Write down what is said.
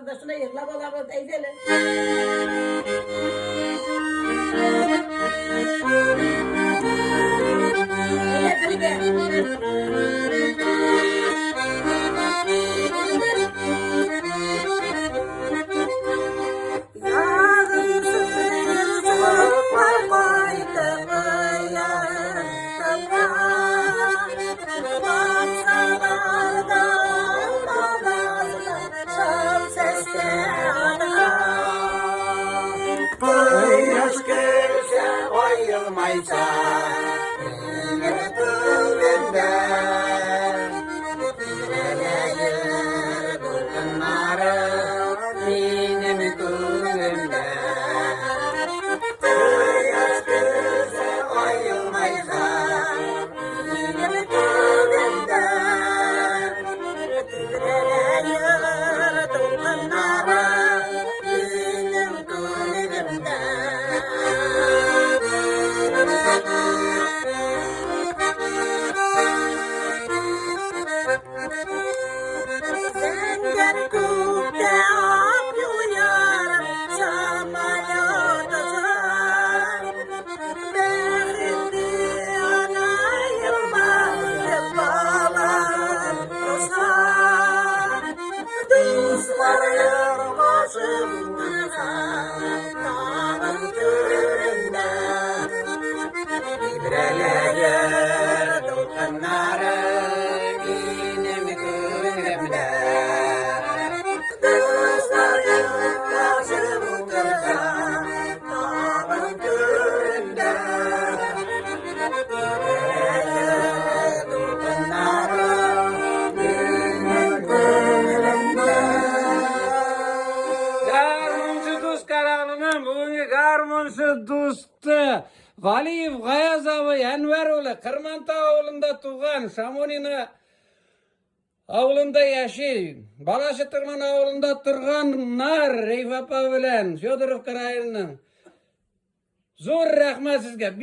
olamız da şuna yıklap olamız teyzeli. Öyle bir de. Yaş gelse ayılmaysa yine gönlümden Dileğir bunları benim gönlümden Yaş gelse ayılmaysa yine gönlümden Dileğir bunları benim Sen gökte akıyor samalyotasan Behri anayılma yapalar dostlar Dostlarım başımda dağın köründe İbreleyir dokunları benim gönlümde Dostlarım başımda dağın köründe İbreleyir dokunları benim gönlümde Garmuncu dost karalının bugünkü garmuncu dostu Valiyev Gayaz abi Enver oğlu Kırmanta avulunda tuğan Şamonina avulunda yaşay. Balaşı Tırman avulunda turgan nar Reyf apa bilen Fyodorov Karayının. Zor rahmet sizge.